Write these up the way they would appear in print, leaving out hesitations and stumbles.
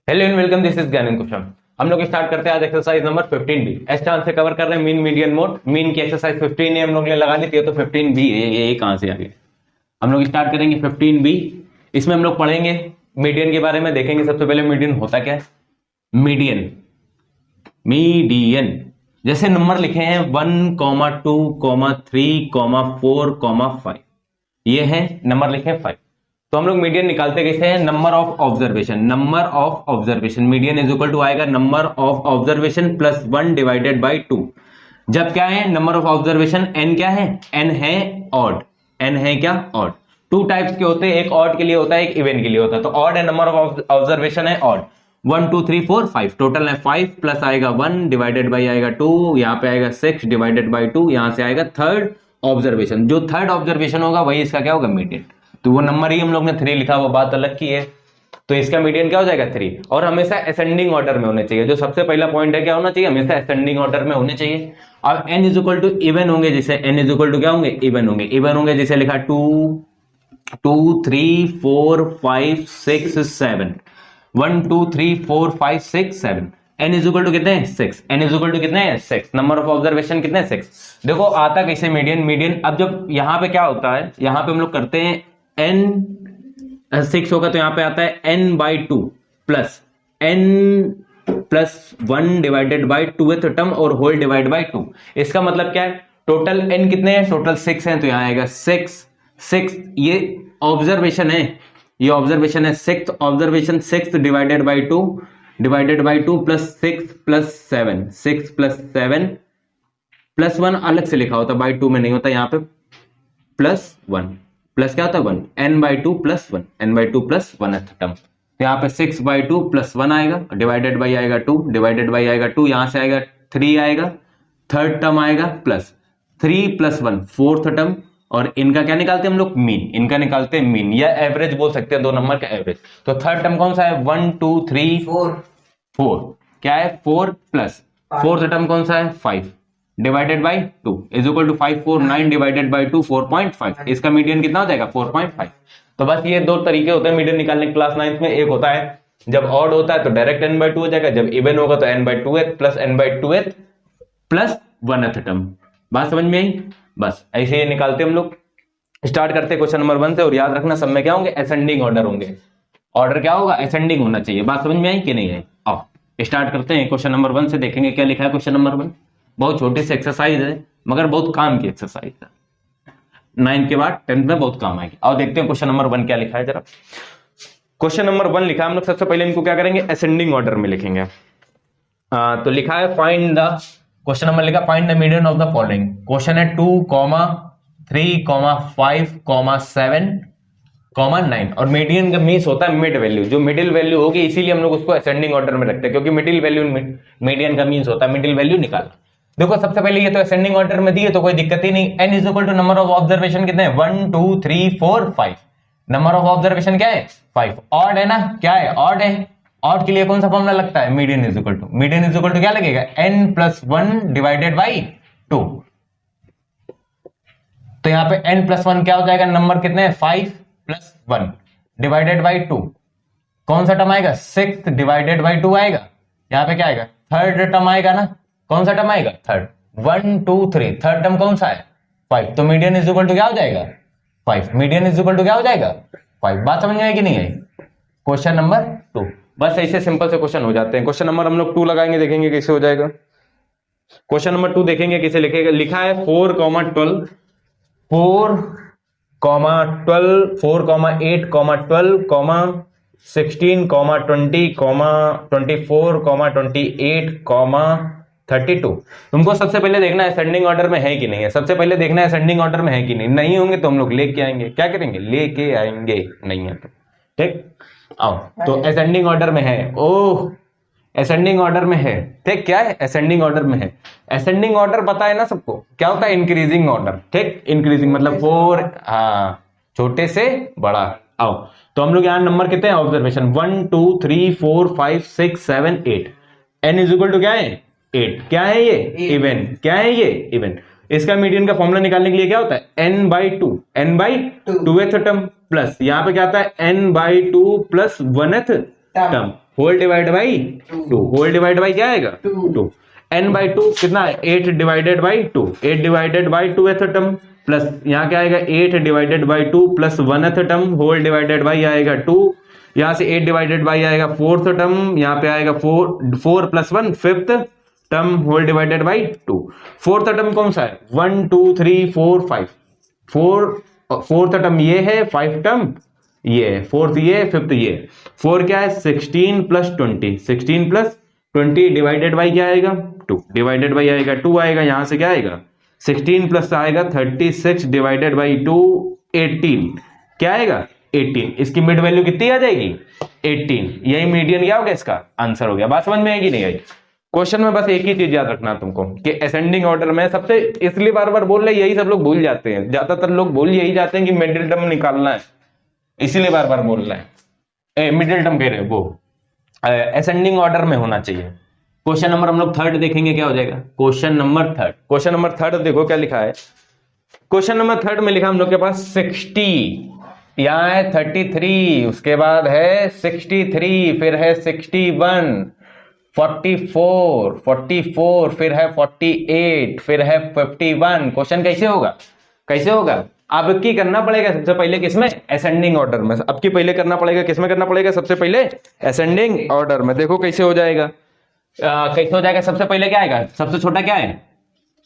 Hello and welcome, this is Gyanand Kushal. हम लोग start करते हैं आज exercise number 15B। S Chand से कवर कर रहे हैं मीन मीडियन मोड। मीन की एक्सरसाइज 15 है, हम लोग ने लगा ली थी, तो 15B ये कहां से आ गया। हम लोग स्टार्ट करेंगे 15B। इसमें हम लोग पढ़ेंगे मीडियन के बारे में, देखेंगे सबसे पहले मीडियन होता क्या है। मीडियन मीडियन जैसे नंबर लिखे हैं 1, 2, 3, 4, 5, ये है नंबर लिखे हैं 5। तो हम लोग मीडियन निकालते कैसे हैं, number of observation. Number of observation median is equal to आएगा number of observation plus 1 divided by 2। जब क्या है नंबर ऑफ ऑब्जर्वेशन, एन क्या है, एन है ऑड। एन है क्या, ऑड। टू टाइप्स के होते हैं, एक ऑड के लिए होता है, एक इवन के लिए होता है। तो ऑड है, नंबर ऑफ ऑब्जर्वेशन है ऑड। 1, 2, 3, 4, 5 टोटल है 5 प्लस आएगा 1 डिवाइडेड बाई आएगा 2, यहाँ पे आएगा 6 डिवाइडेड बाई 2, यहां से आएगा थर्ड ऑब्जर्वेशन। जो थर्ड ऑब्जर्वेशन होगा वही इसका क्या होगा, मीडियन। तो वो नंबर ही हम लोग ने 3 लिखा, वो बात अलग की है। तो इसका मीडियन क्या हो जाएगा 3। और हमेशा असेंडिंग ऑर्डर में होने चाहिए। जो सबसे पहला पॉइंट है क्या होना चाहिए, हमेशा असेंडिंग ऑर्डर में होने चाहिए। अब n is equal to even होंगे, जिसे n इज इक्वल टू क्या होंगे, इवन होंगे। इवन होंगे जिसे लिखा 2, 3, 4, 5, 6, 7। 1, 2, 3, 4, 5, 6, 7। n इज इक्वल टू कितने हैं, 6। n इज इक्वल टू कितने हैं, 6। नंबर ऑफ ऑब्जर्वेशन कितने, 6। देखो आता कैसे मीडियन। मीडियन अब जब यहां पे क्या होता है, यहां पे हम लोग करते हैं n 6 होगा तो यहां पे आता है n by 2 plus n plus 1 divided by 2th term और होल डिवाइड बाई 2। इसका मतलब क्या है, टोटल n कितने हैं, टोटल 6 हैं, तो यहां आएगा 6। ये ऑब्जर्वेशन है, ये ऑब्जर्वेशन है। 6th observation 6 divided by 2 plus 6 plus 7। 6 plus 7 plus 1 अलग से लिखा होता, बाई 2 में नहीं होता, यहां पे प्लस 1 प्लस क्या होता है 1, n by 2 plus 1, n by 2 plus 1 term. तो यहाँ पे 6 बाई 2 प्लस 1 आएगा, डिवाइडेड बाई आएगा 2, डिवाइडेड बाई आएगा 2, यहां से आएगा 3 आएगा, थर्ड टर्म आएगा प्लस 3 प्लस 1 फोर्थ टर्म। और इनका क्या निकालते हैं हम लोग, मीन। इनका निकालते हैं मीन या एवरेज बोल सकते हैं, दो नंबर का एवरेज। तो थर्ड टर्म कौन सा है, 1, 2, 3, 4 क्या है 4 प्लस फोर्थ टर्म कौन सा है 5 divided by 2 is equal to 5, 4, 9 divided by 2 4.5। इसका मीडियन कितना हो जाएगा 4.5। तो बस ये दो तरीके होते हैं मीडियन निकालने के क्लास 9th में। एक होता है जब ऑड होता है तो डायरेक्ट n बाई 2 हो जाएगा, जब इवन होगा तो n by 2h plus n by 2h plus 1th term. बात समझ में आई। बस ऐसे ही निकालते हम लोग। स्टार्ट करते क्वेश्चन नंबर 1 से, और याद रखना सब में क्या होंगे, असेंडिंग ऑर्डर होंगे। ऑर्डर क्या होगा, असेंडिंग होना चाहिए। बात समझ में आई कि नहीं आई। आओ स्टार्ट करते हैं क्वेश्चन नंबर 1 से, देखेंगे क्या लिखा है क्वेश्चन नंबर 1। बहुत छोटी सी एक्सरसाइज है मगर बहुत काम की एक्सरसाइज है, 9th के बाद 10th में बहुत काम आएगी। और देखते हैं क्वेश्चन नंबर 1 क्या लिखा है जरा। क्वेश्चन नंबर 1 लिखा है, हम लोग सबसे पहले इनको क्या करेंगे, असेंडिंग ऑर्डर में लिखेंगे। तो लिखा है फाइंड द, क्वेश्चन नंबर लिखा find the median of the following. Question है 2, 3, 5, 7, 9। और मीडियन का मीन्स होता है मिड वैल्यू, जो मिडिल वैल्यू होगी, इसीलिए हम लोग उसको असेंडिंग ऑर्डर में रखते हैं, क्योंकि मिडिल वैल्यू मीडियन का मीन्स होता है मिडिल वैल्यू निकालना। देखो सबसे पहले ये तो असेंडिंग ऑर्डर में दिए तो कोई दिक्कत ही नहीं। n is equal to number of observation कितने हैं, 1, 2, 3, 4, 5। नंबर ऑफ ऑब्जर्वेशन क्या है 5। ऑड है ना, क्या है ऑड है। ऑड के लिए कौन सा फॉर्मूला लगता है, मीडियन इज इक्वल टू क्या लगेगा, n प्लस 1 डिवाइडेड बाई 2। तो यहां पे n प्लस 1 क्या हो जाएगा, नंबर कितने हैं 5 प्लस 1 डिवाइडेड बाई 2। कौन सा टर्म आएगा, 6 डिवाइडेड बाई 2 आएगा। यहां पे क्या आएगा, थर्ड टर्म आएगा ना। कौन सा टर्म आएगा, थर्ड। 1, 2, 3 थर्ड टर्म कौन सा है 5। तो मीडियन इज इक्वल टू क्या हो जाएगा 5। मीडियन इज इक्वल टू क्या हो जाएगा 5। बात समझ में आई कि नहीं आई। क्वेश्चन नंबर 2, बस ऐसे सिंपल से क्वेश्चन हो जाते हैं। क्वेश्चन नंबर हम लोग 2 लगाएंगे, देखेंगे कैसे हो जाएगा। क्वेश्चन नंबर 2 देखेंगे कैसे लिखेगा। लिखा है 4, 12, 4, 12, 4, 8, 12, 16, 20, 24, 28, 32। तुमको सबसे पहले देखना है असेंडिंग ऑर्डर में है कि नहीं है। सबसे पहले देखना है असेंडिंग ऑर्डर में है कि नहीं। नहीं होंगे तो हम लोग लेके आएंगे, क्या करेंगे, लेके आएंगे। नहीं है तो ठीक। आओ तो असेंडिंग ऑर्डर में है। ओह असेंडिंग ऑर्डर में है, ठीक। क्या है, असेंडिंग ऑर्डर में है। असेंडिंग ऑर्डर पता है ना सबको, क्या होता है, इंक्रीजिंग ऑर्डर। ठीक, इंक्रीजिंग मतलब 4, हाँ छोटे से बड़ा। आओ तो हम लोग यहाँ नंबर कितने हैं, observation 1, 2, 3, 4, 5, 6, 7, 8। n is equal to क्या है 8। क्या है ये, इवन। क्या है ये, इवन। इसका मीडियन का फॉर्मूला निकालने के लिए क्या होता है, n by 2, n by 2th term plus यहाँ पे क्या आता है n by 2 plus 1th term whole divide by 2, whole divide by क्या आएगा 2, n बाई 2 कितना है 8 divided by 2, 8 divided by 2th term plus यहाँ क्या आएगा 8 divided by 2 plus 1th term whole divided by आएगा 2, यहाँ से 8 डिवाइडेड बाई आएगा 4th टर्म, यहाँ पे आएगा 4 plus 1 5th term whole divided by 2, 4th term कौन सा है 1 2 3 4 5, 4th टर्म ये है, 5 टर्म ये है, 4th ये, 5th ये, 4 क्या है 16 प्लस 20, 16 प्लस 20 डिवाइडेड बाई क्या आएगा 2, डिवाइडेड बाई आएगा 2 आएगा, यहां से क्या आएगा 16 प्लस आएगा 36 डिवाइडेड बाई 2 18, क्या आएगा 18, इसकी मिड वैल्यू कितनी आ जाएगी 18, यही मीडियन क्या हो गया इसका आंसर हो गया। बात समझ में आएगी नहीं आई। क्वेश्चन में बस एक ही चीज याद रखना तुमको कि असेंडिंग ऑर्डर में सबसे, इसलिए बार बार बोल रहे यही सब लोग भूल जाते हैं, ज्यादातर लोग भूल यही जाते हैं कि मिडिल टर्म निकालना है, इसीलिए बार बार बोल रहे हैं, मिडिल टर्म कह रहे हैं वो असेंडिंग ऑर्डर में होना चाहिए। क्वेश्चन नंबर हम लोग थर्ड देखेंगे, क्या हो जाएगा question number third. Question number third देखो क्या लिखा है, क्वेश्चन नंबर थर्ड में लिखा हम लोग के पास 60, यहाँ है 33, उसके बाद है 63, फिर है 61, 44, फिर है 48, फिर है 51। क्वेश्चन कैसे होगा, कैसे होगा, अब की करना पड़ेगा सबसे पहले किसमें असेंडिंग ऑर्डर में, अब की पहले करना पड़ेगा किसमें करना पड़ेगा सबसे पहले असेंडिंग ऑर्डर में। देखो कैसे हो जाएगा, कैसे हो जाएगा, सबसे पहले क्या आएगा, सबसे छोटा क्या है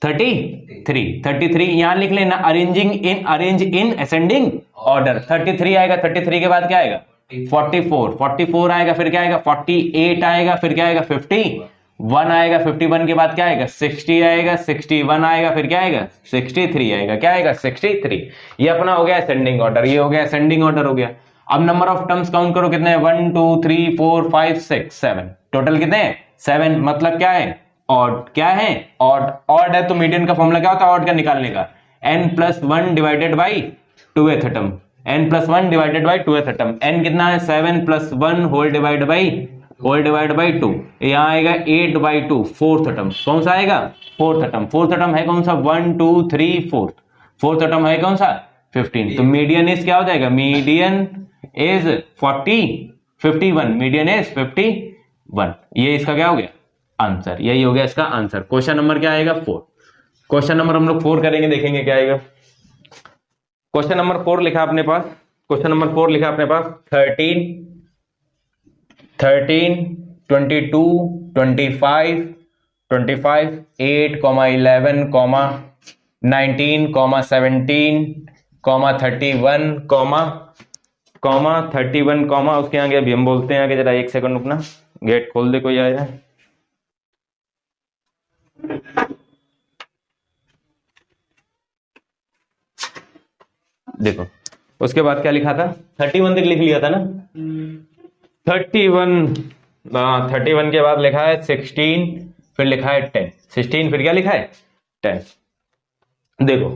33, यहां लिख लेना अरेंज इन असेंडिंग ऑर्डर, 33 आएगा, 33 के बाद क्या आएगा 44 आएगा, फिर क्या आएगा 48 आएगा, फिर क्या आएगा 51 आएगा, 51 के बाद क्या आएगा 60 आएगा, 61 आएगा, फिर क्या आएगा 63 आएगा, क्या आएगा 63। ये अपना हो गया असेंडिंग ऑर्डर, ये हो गया असेंडिंग ऑर्डर हो गया। अब नंबर ऑफ टर्म्स काउंट करो कितने हैं 1 2 3 4 5 6 7, टोटल कितने हैं 7, मतलब क्या है ऑड, क्या है ऑड है, तो मीडियन का फॉर्मूला क्या होता है ऑड का निकालने का, n+1 divided by 2th term, n+1 divided by 2th term, n कितना है 7+1 होल डिवाइड बाई 2, यहाँ आएगा 8/2 4th टर्म, कौन सा आएगा 4th टर्म, 4th टर्म है कौन सा 1 2 3 4th टर्म है कौन सा 15, तो मीडियन इज क्या हो जाएगा, मीडियन इज 51, मीडियन इज 51, ये इसका क्या हो गया आंसर, यही हो गया इसका आंसर। क्वेश्चन नंबर क्या आएगा 4, क्वेश्चन नंबर हम लोग 4 करेंगे, देखेंगे क्या आएगा। क्वेश्चन नंबर 4 लिखा अपने पास, क्वेश्चन नंबर 4 लिखा अपने पास 13 22 25 8, 11, 19, 17, 31, उसके आगे अभी हम बोलते हैं आगे, जरा एक सेकंड रुकना, गेट खोल दे कोई आया है। देखो उसके बाद क्या लिखा था 31 तक लिख लिया था ना, 31 के बाद लिखा है 16, फिर लिखा है 10, 16 फिर क्या लिखा है 10। देखो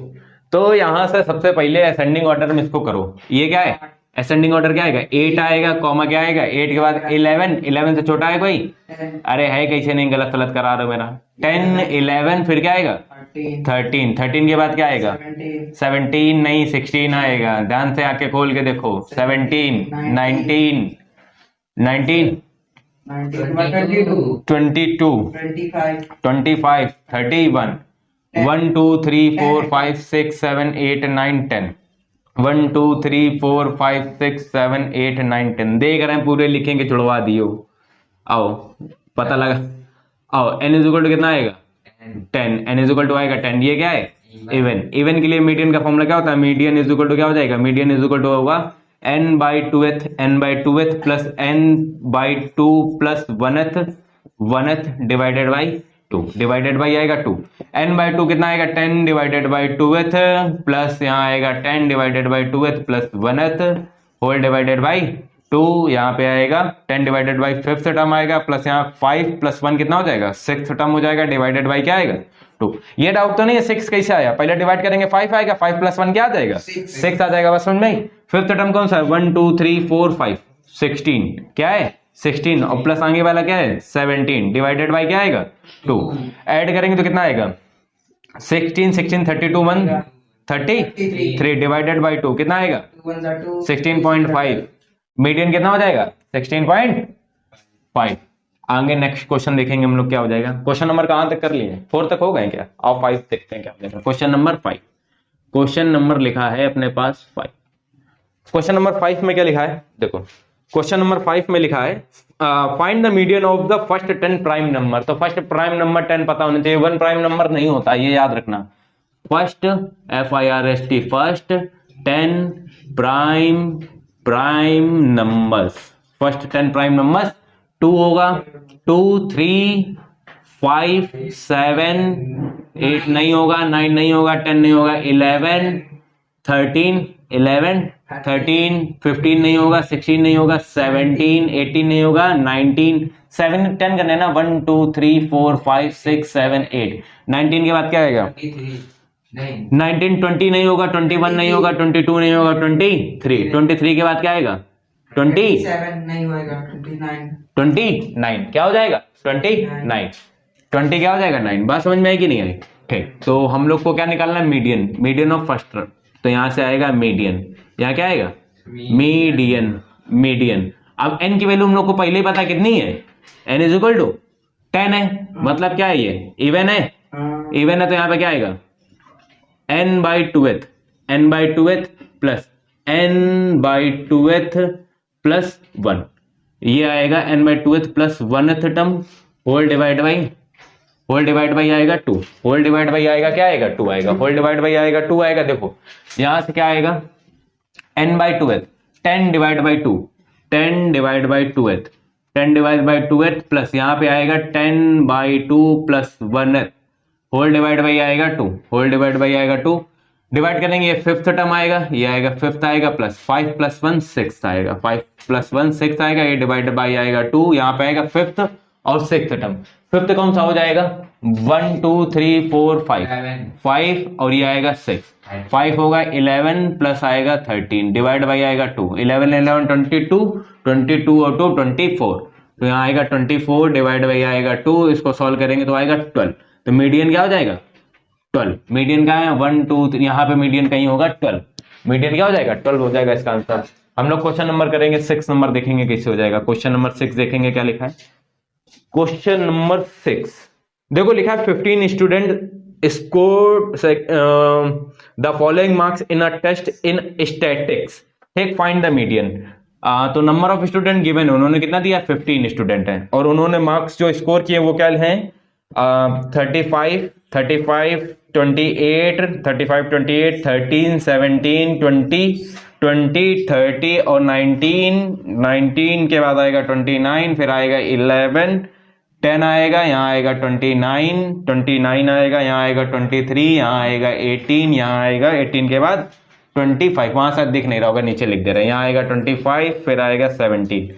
तो यहां से सबसे पहले असेंडिंग ऑर्डर में इसको करो, ये क्या है असेंडिंग ऑर्डर क्या आएगा 8 आएगा, कॉमा क्या आएगा 8 के बाद 11 से छोटा है कोई, अरे है कैसे नहीं, गलत सलत करा रहे हो मेरा, 10 11 फिर क्या आएगा 13 के बाद क्या आएगा 17 नहीं 16 आएगा, ध्यान से आके खोल के देखो 17 19 22 25 31 1 2 3 4 5 6 7 8 9 10 1 2 3 4 5 6 7 8 9 10 देख रहे हैं पूरे लिखेंगे, छुड़वा दियो, आओ पता लगा, आओ n इक्वल टू कितना आएगा 10, n इक्वल टू आएगा 10, ये क्या है इवन के लिए मीडियन का फॉर्मूला क्या होता है, मीडियन इज इक्वल टू क्या हो जाएगा, मीडियन इज इक्वल टू होगा n/2th plus n/2 plus 1th divided by 2, divided by आएगा 2, n/2 कितना आएगा 10 डिवाइडेड बाई 2th प्लस यहाँ आएगा 10 divided by 2th plus 1th whole divided by 2, यहाँ पे आएगा 10 डिवाइडेड बाई 5th टर्म आएगा, प्लस यहाँ 5 प्लस 1 कितना हो जाएगा 6th टर्म हो जाएगा, डिवाइडेड बाई क्या आएगा 2। ये डाउट तो नहीं है 6 कैसे आया, पहले डिवाइड करेंगे 5 आएगा, 5 प्लस 1 क्या आ जाएगा 6 आ जाएगा, बस समझ में। 5th टर्म कौन सा है 1 2 3 4 5 16, क्या है 16, और प्लस आगे वाला क्या है 17, डिवाइडेड बाई क्या आएगा 2, ऐड करेंगे तो कितना आएगा 16 32 1 33 डिवाइडेड बाई 2 कितना आएगा 16.5, मीडियन कितना हो जाएगा 16.5, 5। आगे नेक्स्ट क्वेश्चन देखेंगे हम लोग क्या हो जाएगा। क्वेश्चन नंबर कहां तक कर लिए, 4 तक हो गए क्या? और 5 देखते हैं क्या हो जाएगा। क्वेश्चन नंबर 5, क्वेश्चन नंबर लिखा है अपने पास 5। क्वेश्चन नंबर 5 में क्या लिखा है देखो, क्वेश्चन नंबर 5 में लिखा है find the median of the first 10 prime number. तो फर्स्ट प्राइम नंबर 10 पता होना चाहिए, 1 प्राइम नंबर नहीं होता, ये याद रखना। First FIRST first 10 prime numbers, first 10 prime numbers 2 होगा, 2 3 5 7 8 नहीं होगा, 9 नहीं होगा, 10 नहीं होगा, 11 13 15 नहीं होगा, 16 नहीं होगा, 17 18 नहीं होगा, 19 7 10 करना है ना, 1 2 3 4 5 6 7 8 19 के बाद क्या आएगा 19 20 नहीं होगा, 21 नहीं होगा, 22 नहीं होगा, 23 के बाद क्या आएगा 27 नहीं होगा, 29 क्या हो जाएगा 29 20 क्या हो जाएगा 9। बात समझ में आई कि नहीं आई? ठीक, तो हम लोग को क्या निकालना है मीडियन ऑफ फर्स्ट टर्म। तो यहां से आएगा मीडियन, यहाँ क्या आएगा मीडियन। अब n की वैल्यू हम लोग को पहले ही पता कितनी है, n इज इक्वल टू 10 है, मतलब क्या है ये इवन है, इवन है तो यहाँ पे क्या आएगा n बाई टूथ प्लस n बाई टूथ प्लस 1, ये आएगा n बाई टूथ plus 1th term whole divide by आएगा 2, होल डिवाइड बाई आएगा क्या आएगा 2 आएगा, होल डिवाइड बाई आएगा 2 आएगा। देखो यहां से क्या आएगा n बाई टूथ 10 डिवाइड बाई 2 10 डिवाइड बाई टूथ प्लस यहाँ पे आएगा 10 by 2 plus 1 whole divide by आएगा 2, होल डिवाइड बाई आएगा 2, डिवाइड करेंगे ये 5th टर्म आएगा, ये आएगा 5th आएगा प्लस 5 प्लस 1 6 आएगा, 5 प्लस 1 6 आएगा, ये डिवाइड बाई आएगा 2, यहाँ पे आएगा 5th और 6th टर्म। 5th कौन सा हो जाएगा 1 2 3 4 5 और ये आएगा 6, 5 होगा 11 प्लस आएगा 13 डिवाइड बाई आएगा 2, 11 11 22 और 2 24, तो यहाँ आएगा 24 डिवाइड बाई आएगा 2, इसको सॉल्व करेंगे तो आएगा 12। तो मीडियन क्या हो जाएगा 12, मीडियन क्या है 1 2 3, यहाँ पे मीडियन कहीं होगा 12, मीडियन क्या हो जाएगा 12 हो जाएगा इसका आंसर। हम लोग क्वेश्चन नंबर करेंगे 6 नंबर, देखेंगे कैसे हो जाएगा। क्वेश्चन नंबर 6 देखेंगे क्या लिखा है। क्वेश्चन नंबर 6 देखो लिखा है 15 student score the following marks in a test in statics, take find the median. तो नंबर ऑफ स्टूडेंट गिवन है, उन्होंने कितना दिया 15 स्टूडेंट हैं और उन्होंने मार्क्स जो स्कोर किए वो क्या हैं 35 28 13 17 20 30 और 19 के बाद आएगा 29, फिर आएगा 11 10 आएगा, यहाँ आएगा 29 आएगा, यहाँ आएगा 23, यहाँ आएगा 18, यहाँ आएगा 18 के बाद 25, वहां से दिख नहीं रहा होगा नीचे लिख दे रहे हैं, यहाँ आएगा 25, फिर आएगा 17,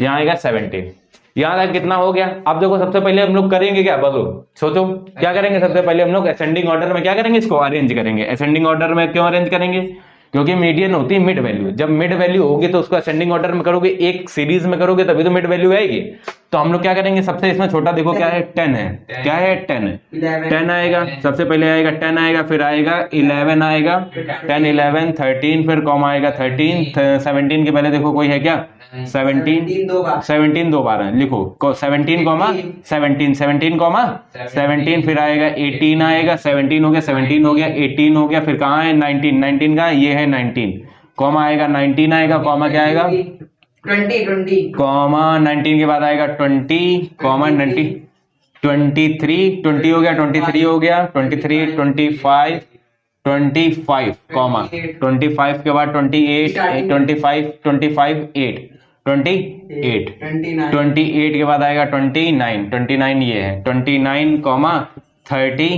यहाँ आएगा 17। यहाँ तक कितना हो गया। अब देखो सबसे पहले हम लोग करेंगे क्या, बोलो सोचो क्या करेंगे। सबसे पहले हम लोग असेंडिंग ऑर्डर में क्या करेंगे, इसको अरेंज करेंगे। असेंडिंग ऑर्डर में क्यों अरेंज करेंगे, क्योंकि मीडियन होती है मिड वैल्यू, जब मिड वैल्यू होगी तो उसको असेंडिंग ऑर्डर में करोगे, एक सीरीज में करोगे तभी तो मिड वैल्यू आएगी। तो हम लोग क्या करेंगे, सबसे इसमें छोटा देखो क्या है 10 है, क्या है 10 है, 10 आएगा, सबसे पहले आएगा 10 आएगा, फिर आएगा 11 आएगा, 10 11 13, फिर कॉमा आएगा 13 17 के पहले देखो कोई है क्या 17 दो बार है, लिखो 17 कॉमा 17 फिर आएगा 18 आएगा, 17 हो गया 18 हो गया, फिर कहाँ है 19 का ये है 19 कॉमा आएगा 19 आएगा, कॉमा क्या आएगा 20 कॉमा 19 के बाद आएगा 20 कॉमा 23 20 हो गया 23 हो गया 23 25 कॉमा 25 के बाद 28 28 के बाद आएगा 29 ये है 29 कॉमा 30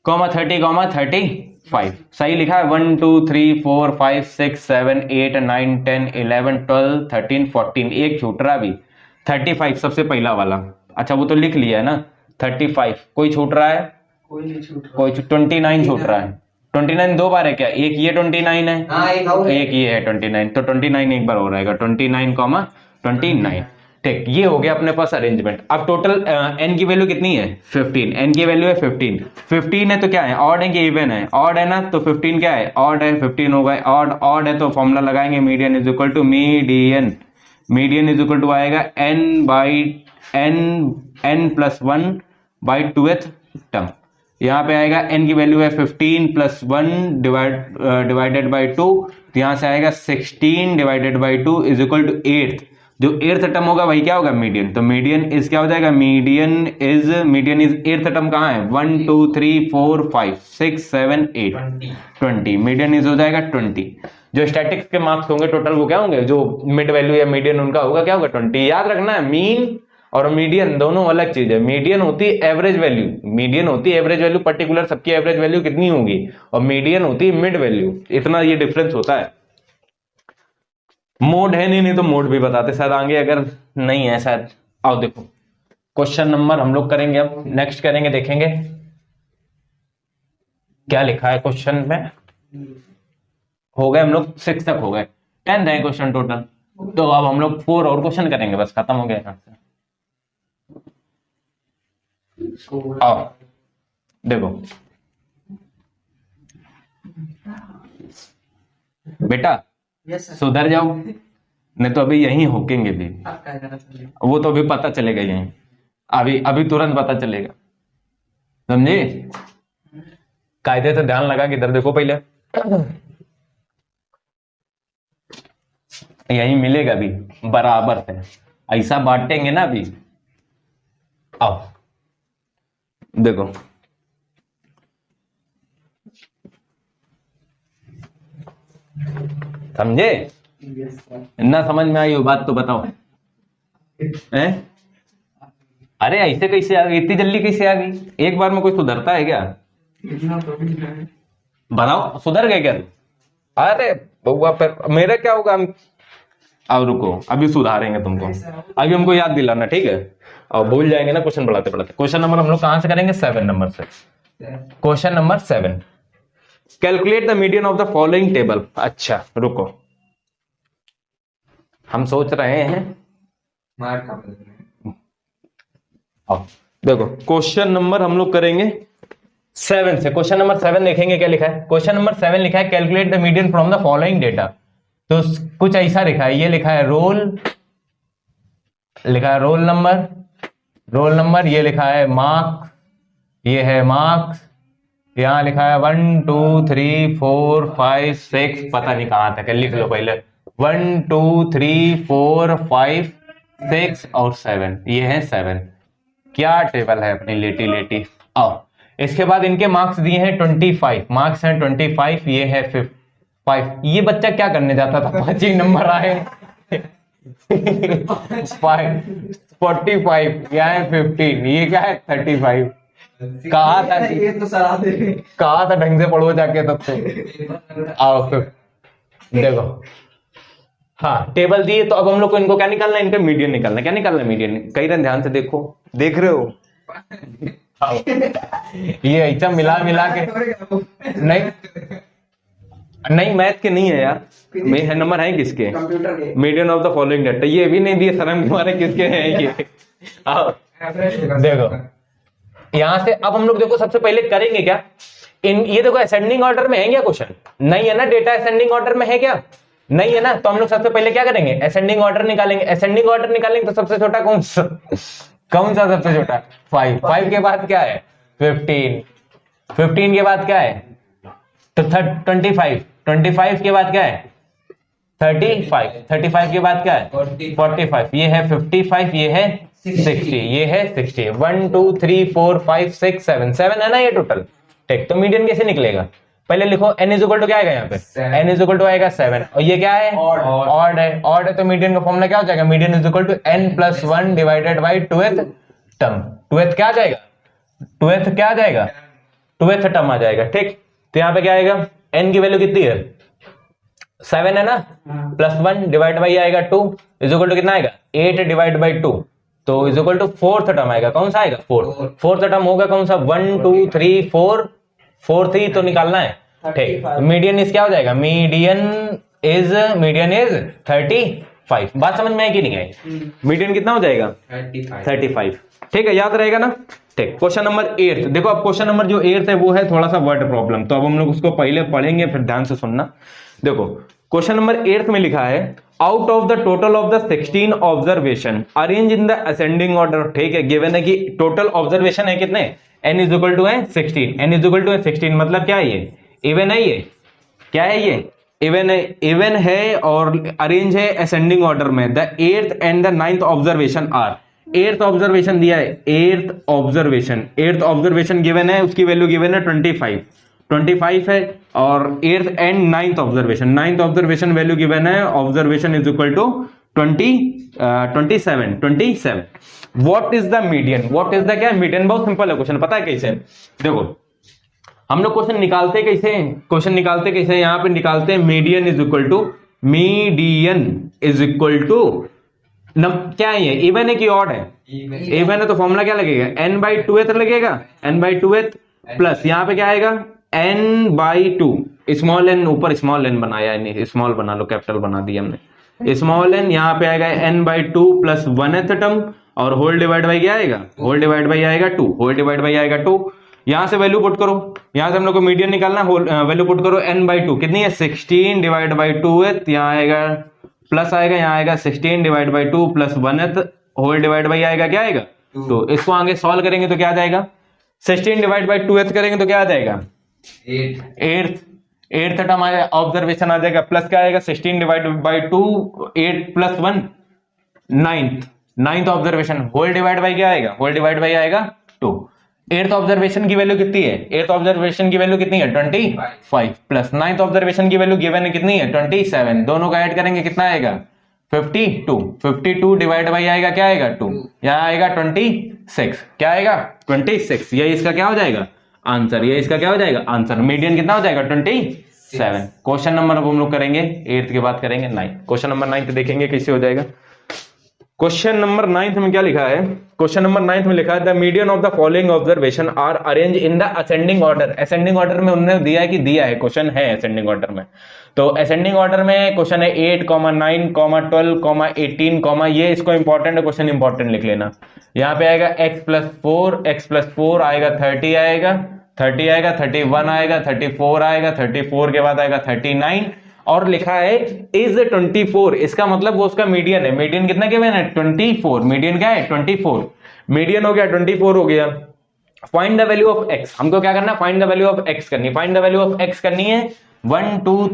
कॉमा 35 सही लिखा है। 1 2 3 4 5 6 7 8 9 10 11 12 13 14 एक छूट रहा अभी 35 सबसे पहला वाला, अच्छा वो तो लिख लिया है ना 35, कोई छूट रहा है कोई 29 छूट रहा है। 29 दो बार है क्या, एक ये 29 है एक ये है 29, तो 29 एक बार हो रहेगा 29 कॉमा 29। ठीक, ये हो गया अपने पास अरेंजमेंट। अब टोटल n की वैल्यू कितनी है 15, n की वैल्यू है 15 है तो क्या है ऑड है कि इवन है, ऑड है ना तो 15 क्या है ऑड है 15 होगा, ऑड है तो फॉर्मूला लगाएंगे median is equal to median is equal to आएगा n+1/2th टर्म। यहाँ पे आएगा n की वैल्यू है 15 + 1 डिवाइडेड बाई 2, तो यहाँ से आएगा 16 divided by 2 is equal to 8th। जो 8th टर्म होगा वही क्या होगा, मीडियन। तो मीडियन इज क्या हो जाएगा, मीडियन इज 8th टर्म कहाँ है, 1 2 3 4 5 6 7 8 20। मीडियन इज हो जाएगा 20। जो स्टैटिक्स के मार्क्स होंगे टोटल वो क्या होंगे, जो मिड वैल्यू या मीडियन उनका होगा क्या होगा 20। याद रखना है मीन और मीडियन दोनों अलग चीज है। मीडियन होती है एवरेज वैल्यू, मीडियन होती है एवरेज वैल्यू, पर्टिकुलर सबकी एवरेज वैल्यू कितनी होगी, और मीडियन होती है मिड वैल्यू। इतना ये डिफरेंस होता है। मोड है नहीं तो मोड भी बताते शायद आगे, अगर नहीं है शायद। आओ देखो क्वेश्चन नंबर हम लोग करेंगे, अब नेक्स्ट करेंगे, देखेंगे क्या लिखा है क्वेश्चन में। हो गए हम लोग 6 तक हो गए, 10 है क्वेश्चन टोटल। तो अब हम लोग 4 और क्वेश्चन करेंगे, बस खत्म हो गया यहाँ से। आओ देखो बेटा सुधर जाओ, नहीं तो अभी यहीं होकेंगे भी। वो तो अभी पता चलेगा यहीं, अभी तुरंत पता चलेगा, समझे। कायदे से ध्यान लगा कि इधर देखो पहले, यहीं मिलेगा भी बराबर से, ऐसा बांटेंगे ना अभी। आओ देखो समझे, ना समझ में आई हो बात तो बताओ। अरे ऐसे कैसे आ गई, इतनी जल्दी कैसे आ गई, एक बार में कोई सुधरता है क्या, बताओ सुधर गए क्या। अरे बउआ पर मेरा क्या होगा, अब रुको अभी सुधारेंगे तुमको, अभी हमको याद दिलाना, ठीक है। और भूल जाएंगे ना क्वेश्चन पढ़ाते पढ़ाते। क्वेश्चन नंबर हम लोग कहां से करेंगे, 7 नंबर से। Question number 7, calculate the median of the following table. अच्छा रुको, हम सोच रहे हैं, देखो क्वेश्चन नंबर हम लोग करेंगे 7 से। क्वेश्चन नंबर 7 देखेंगे क्या लिखा है। क्वेश्चन नंबर 7 लिखा है calculate the median from the following data. तो कुछ ऐसा लिखा है, ये लिखा है रोल, लिखा है रोल नंबर, ये लिखा है मार्क्स, ये है मार्क्स, यहां लिखा है 1 2 3 4 5 6, पता नहीं कहां तक है, लिख लो पहले 1 2 3 4 5 6 और 7, ये है 7। क्या टेबल है अपनी लेटी। आओ इसके बाद इनके मार्क्स दिए हैं 25, मार्क्स हैं 25, ये है 5। ये बच्चा क्या करने जाता था, 5 ही नंबर आए 45, यहाँ है 15, ये क्या है 35। कहा था ये तो सर आते, कहा था ढंग से पढ़ो जाके तब से। आओ फिर देखो, हाँ टेबल दिए, तो अब हम लोग को इनको क्या निकालना है, इनका मीडियन निकालना है। क्या निकालना है, मीडियन। कई रन ध्यान से देखो, देख रहे हो ये ऐसा मिला के नहीं मैथ के नहीं है यार, मेरे नंबर है किसके, कंप्यूटर के। Median of the following data, ये भी नहीं दिए शर्म तुम्हारे, किसके हैं ये। आओ देखो यहां से अब हम लोग देखो सबसे पहले करेंगे क्या, ये देखो असेंडिंग ऑर्डर में है क्या क्वेश्चन, नहीं है ना, डेटा असेंडिंग ऑर्डर में है क्या, नहीं है ना। तो हम लोग सबसे पहले क्या करेंगे, असेंडिंग ऑर्डर निकालेंगे। असेंडिंग ऑर्डर निकालेंगे तो सबसे छोटा कौन सा सबसे छोटा 5 के बाद क्या है 15 के बाद क्या है तो 25 के बाद क्या है 35 के बाद क्या है 45, ये है 55, ये है 60, ये है 60। 1 2 3 4 5 6 7 है ना ये टोटल। ठीक, तो मीडियन कैसे निकलेगा, पहले लिखो n इज इक्वल टू क्या आएगा यहाँ पे, n इज इक्वल टू आएगा 7, और ये क्या है ऑड है, तो मीडियन का फॉर्मूला क्या हो जाएगा, median is equal to n+1 divided by 2th term. 2th क्या आ जाएगा, 2th टर्म आ जाएगा। ठीक, तो यहाँ पे क्या आएगा, n की वैल्यू कितनी है 7 है ना, +1 डिवाइड बाई आएगा 2 इज इक्वल टू कितना आएगा 8 डिवाइड बाई 2, तो is equal to 4th term आएगा। कौन सा आएगा 4th टर्म होगा कौन सा 1 2 3 4 4th ही तो निकालना है। ठीक, मीडियन इज क्या हो जाएगा, मीडियन इज 35। बात समझ में है कि नहीं आई, मीडियन कितना हो जाएगा 35। ठीक है, याद रहेगा ना। ठीक, क्वेश्चन नंबर 8 देखो। अब क्वेश्चन नंबर जो 8 है वो है थोड़ा सा वर्ड प्रॉब्लम, तो अब हम लोग उसको पहले पढ़ेंगे फिर ध्यान से सुनना। देखो क्वेश्चन नंबर 8 में लिखा है out of the total of the 16 observation arrange in the ascending order. ठीक है, गिवन है कि टोटल ऑब्जर्वेशन है कितने, n इज इक्वल टू है 16, n इज इक्वल टू है 16 मतलब क्या है ये इवन है, ये क्या है ये इवन है, इवन है और अरेंज है असेंडिंग ऑर्डर में। The 8th and the 9th observation are, 8th observation दिया है, 8th ऑब्जर्वेशन गिवन है, उसकी वैल्यू गिवन है 25 है और 8th and 9th observation value given है, observation is equal to 27। What is the median, what is the क्या median, बहुत सिंपल है क्वेश्चन, पता है कैसे, देखो हम लोग क्वेश्चन निकालते कैसे, यहां पे निकालते हैं मीडियन इज इक्वल टू क्या है ये इवन है कि ऑड है, इवन है तो फॉर्मूला क्या लगेगा n/2th लगेगा, n/2th प्लस यहाँ पे क्या आएगा n/2, स्मॉल एन ऊपर स्मॉल एन बनाया नहीं, स्मॉल बना लो, कैपिटल बना दिया हमने, स्मॉल एन यहाँ पे आएगा n/2 प्लस 1th टर्म और होल डिवाइड बाई क्या आएगा, होल डिवाइड बाई आएगा 2, यहां से वैल्यू पुट करो, यहां से हम लोग को मीडियन निकालना, वैल्यू पुट करो n/2 कितनी है 16 डिवाइड बाई 2th, यहाँ आएगा प्लस आएगा, यहाँ आएगा 16 divide by 2 plus 1th whole divide by आएगा क्या आएगा 2। इसको आगे सॉल्व करेंगे तो क्या आ जाएगा, 16 डिवाइड बाई 2th करेंगे तो क्या आ जाएगा 8th टर्म ऑब्जर्वेशन आ जाएगा, प्लस क्या आएगा 16 divide by 2 8 plus 1 9th observation whole divide by क्या आएगा, होल डिवाइड बाई आएगा 2। 8th ऑब्जर्वेशन की वैल्यू कितनी है, 8th ऑब्जर्वेशन की वैल्यू कितनी है 25 प्लस 9th ऑब्जर्वेशन की वैल्यू गिवन है कितनी है 27, दोनों का ऐड करेंगे कितना आएगा 52 डिवाइड बाई आएगा क्या आएगा 2, यहाँ आएगा 26, क्या आएगा 26, ये इसका क्या हो जाएगा आंसर, ये इसका क्या हो जाएगा आंसर, मीडियन कितना हो जाएगा 27। क्वेश्चन नंबर अब हम लोग करेंगे 8th के बाद करेंगे 9, क्वेश्चन नंबर 9 देखेंगे कैसे हो जाएगा। क्वेश्चन नंबर 9 में क्या लिखा है, क्वेश्चन नंबर 9 में लिखा है the median of the following observation are arrange in the ascending order. Ascending order में उन्होंने दिया है कि दिया है, क्वेश्चन है असेंडिंग ऑर्डर में, तो असेंडिंग ऑर्डर में क्वेश्चन है 8, 9, 12, 18, ये इसको इंपॉर्टेंट है, क्वेश्चन इंपॉर्टेंट लिख लेना। यहाँ पे आएगा x प्लस 4 आएगा 30 आएगा 31 आएगा 34 आएगा 34 के बाद आएगा 39 और लिखा है इज 24, इसका मतलब वो उसका मीडियन है, मीडियन कितना गिवन है 24, मीडियन क्या है 24, मीडियन हो गया 24 हो गया। Find the value of x, हमको क्या करना है find the value of x करनी, find the value of x करनी है 1 2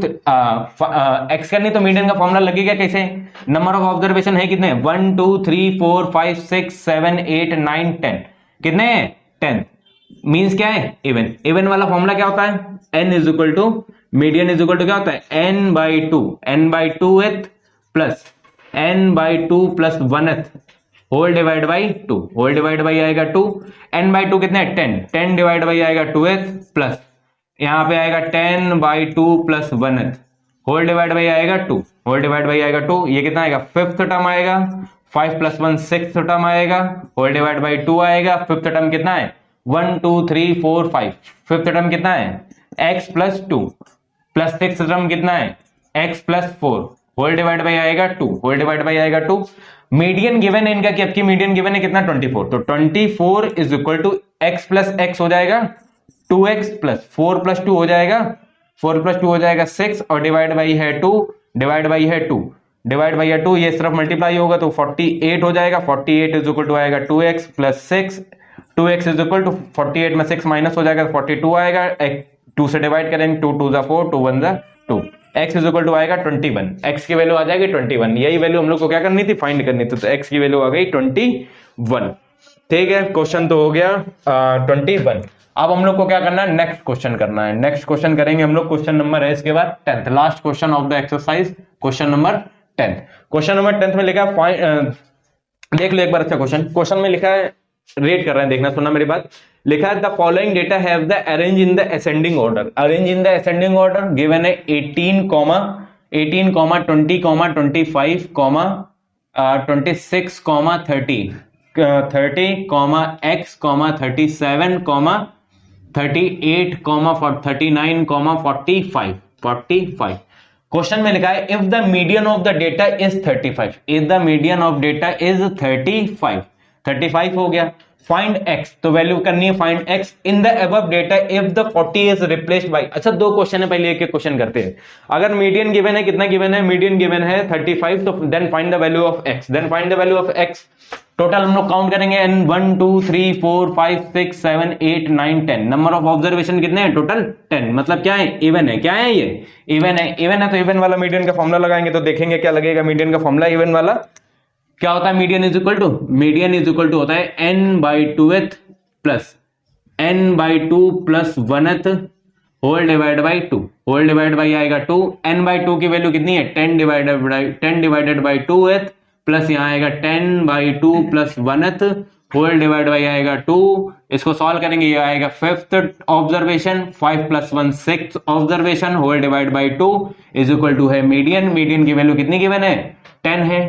x करनी, तो मीडियन का फॉर्मूला लगेगा कैसे, नंबर ऑफ ऑब्जर्वेशन है कितने 1 2 3 4 5 6 7 8 9 10, कितने हैं 10, मींस क्या है इवन, इवन वाला फॉर्मूला क्या होता है n is equal to median is equal to क्या होता है n/2th plus n/2 plus 1th whole divide by 2, whole divide by आएगा 2, n/2 कितने 10 डिवाइड बाई आएगा 2th प्लस यहाँ पे आएगा 10/2 plus 1th whole divide by आएगा 2, होल डिवाइड बाई आएगा 2, ये कितना आएगा 5th टर्म आएगा 5 प्लस 1 6th टर्म आएगा होल डिवाइड बाई 2 आएगा, 5th टर्म कितना है 1 2 3 4 5, 5th टर्म कितना है x plus 2 plus 6th term कितना है x plus 4 whole divide by आएगा 2, होल डिवाइड बाई आएगा 2। मीडियन गिवन है इनका कि आपकी मीडियन गिवन है कितना 24, तो 24 is equal to x plus x हो जाएगा 2x प्लस 4 प्लस 2 हो जाएगा 4 प्लस 2 हो जाएगा 6 और डिवाइड बाई है 2, डिवाइड बाई है 2, डिवाइड बाई है 2, ये सिर्फ मल्टीप्लाई होगा तो 48 हो जाएगा, 48 इज इक्वल टू आएगा 2x plus 6, 2x is equal to 48 में 6 माइनस हो जाएगा 42 आएगा, 2 से डिवाइड करेंगे 2 2 4 2 1 2, x इज इक्वल टू आएगा 21, x की वैल्यू आ जाएगी 21, यही वैल्यू हम लोग को क्या करनी थी फाइंड करनी थी, तो x की वैल्यू आ गई 21। ठीक है, क्वेश्चन तो हो गया 21। अब हम लोग को क्या करना है नेक्स्ट क्वेश्चन करना है, नेक्स्ट क्वेश्चन करेंगे हम लोग, क्वेश्चन नंबर है इसके बाद 10th, last question of the exercise, question number 10। Question number 10 में लिखा है देख लो एक बार अच्छा क्वेश्चन में लिखा है, रेट कर रहे हैं, देखना सुनना मेरी बात, लिखा है the following data have the arrange in the ascending order, arrange in the ascending order given है 18, 20, 25, 26, 30, 30, x, 37, 38, 39, 45। क्वेश्चन में लिखा है if the median of the data is 35, if the median of data is 35 हो गया, find x, तो value करनी है find x in the above data if the 40 is replaced by. अच्छा, दो क्वेश्चन है, पहले एक एक क्वेश्चन करते हैं। अगर मीडियन गिवन है, कितना गिवन है, मीडियन गिवन है 35, तो then find the value of x, then find the value of x। Total हम लोग काउंट करेंगे n 1 2 3 4 5 6 7 8 9 10, नंबर ऑफ ऑब्जर्वेशन कितने हैं, टोटल 10। मतलब क्या है, इवन है। क्या है ये, इवन है। इवन है तो इवन वाला मीडियन का फॉर्मूला लगाएंगे, तो देखेंगे क्या लगेगा मीडियन का फॉर्मूला। इवन वाला क्या होता है, median is equal to, median is equal to होता है n/2th plus n/2 plus 1th whole divide by 2, whole divide by आएगा 2, n/2 की वैल्यू कितनी है 10 डिवाइडेड बाई 2th प्लस यहाँ आएगा 10/2 plus 1th whole divide by आएगा 2। इसको सॉल्व करेंगे, ये आएगा 5th observation, 5 + 1 6th observation whole divide by 2 is equal to है मीडियन। मीडियन की वैल्यू कितनी गिवन है, 10 है,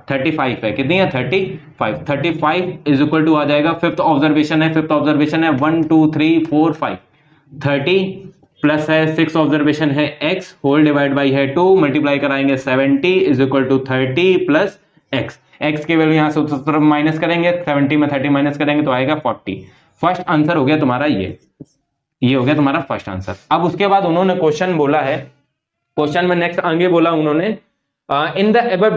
35 है, कितनी है 35। 35 इज इक्वल टू आ जाएगा 5th ऑब्जर्वेशन है, 5th ऑब्जर्वेशन है 1 2 3 4 5, 30 प्लस है 6 ऑब्जर्वेशन है x होल डिवाइड बाई है 2, मल्टीप्लाई कराएंगे 70 is equal to 30 plus x। x की वैल्यू यहां से उस तरफ माइनस करेंगे, 70 में 30 माइनस करेंगे तो आएगा 40। फर्स्ट आंसर हो गया तुम्हारा ये हो गया तुम्हारा फर्स्ट आंसर। अब उसके बाद उन्होंने क्वेश्चन बोला है, क्वेश्चन में नेक्स्ट आगे बोला उन्होंने in the above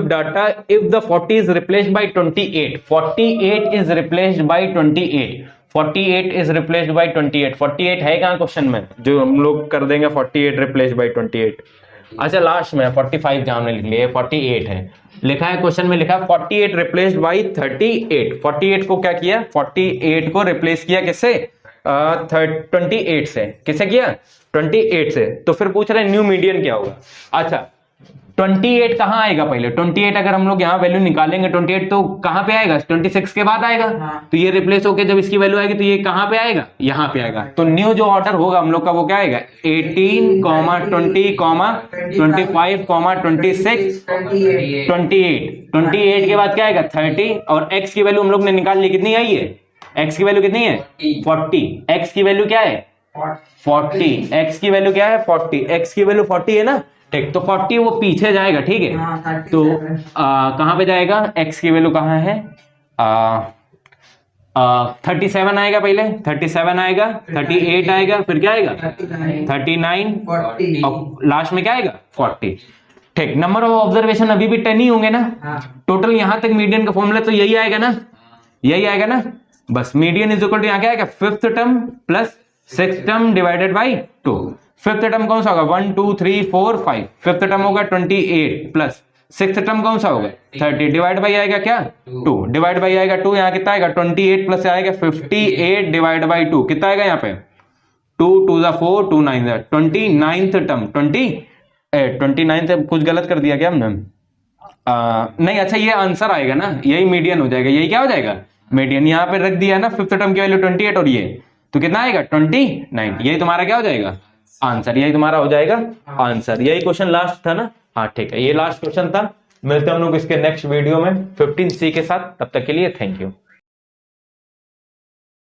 data if the 40 is replaced by 28, 48 is replaced by 28, 48 is replaced by 28। 48 है कहां क्वेश्चन में, जो हम लोग कर देंगे 48 रिप्लेस्ड बाय 28। अच्छा, लास्ट में 45 जहां हमने लिख लिया, 48 है, लिखा है क्वेश्चन में, लिखा है 48 रिप्लेस्ड बाय 38। 48 को क्या किया, 48 को रिप्लेस किया किससे, 28 से। किससे किया, 28 से। तो फिर पूछ रहे हैं न्यू मीडियन क्या होगा। अच्छा, 28 कहां आएगा, पहले 28 अगर हम लोग यहां वैल्यू निकालेंगे 28 तो कहां पे आएगा, 26 के बाद आएगा। तो ये रिप्लेस होके जब इसकी वैल्यू आएगी तो ये कहां पे आएगा, यहां पे आएगा। तो न्यू जो ऑर्डर होगा हम लोग का वो क्या आएगा, 18, 20, 25, 26, 28 के बाद क्या आएगा 30, और x की वैल्यू हम लोग ने निकाल ली, कितनी आई है, x की वैल्यू कितनी है 40, x की वैल्यू क्या है 40, x की वैल्यू क्या है 40, x की वैल्यू 40 है ना, ठीक। तो 40 वो पीछे जाएगा, ठीक है। तो कहां पे जाएगा, x की वैल्यू कहां है, 37 आएगा, पहले 37 आएगा, 38 आएगा, फिर क्या आएगा 39, और लास्ट में क्या आएगा 40, ठीक। नंबर ऑफ ऑब्जर्वेशन अभी भी 10 ही होंगे ना, टोटल यहां तक मीडियन का फॉर्मूला तो यही आएगा ना, यही आएगा ना। बस मीडियन इज इक्वल टू यहां क्या आएगा 5th term plus 6th term divided by 2। 5th term कौन सा होगा 1 2 3 4 5, 5th टर्म होगा 28 प्लस 6th टर्म कौन सा होगा 30, डिवाइड बाई आएगा क्या 2, डिवाइड बाई आएगा 2, यहाँ कितना आएगा 28 प्लस आएगा 58 डिवाइड बाई 2, कितना आएगा यहाँ पे 2 2 4 2 9 29th टर्म 29th, कुछ गलत कर दिया क्या हमने, नहीं। अच्छा, ये आंसर आएगा ना, यही मीडियन हो जाएगा, यही क्या हो जाएगा मीडियन। यहाँ पे रख दिया ना 5th टर्म की वैल्यू 28 और ये तो कितना आएगा 29, यही तुम्हारा क्या हो जाएगा आंसर, यही तुम्हारा हो जाएगा आंसर। यही क्वेश्चन लास्ट था ना, हाँ ठीक है, ये लास्ट क्वेश्चन था। मिलते हैं हम लोग इसके नेक्स्ट वीडियो में 15C के साथ, तब तक के लिए थैंक यू।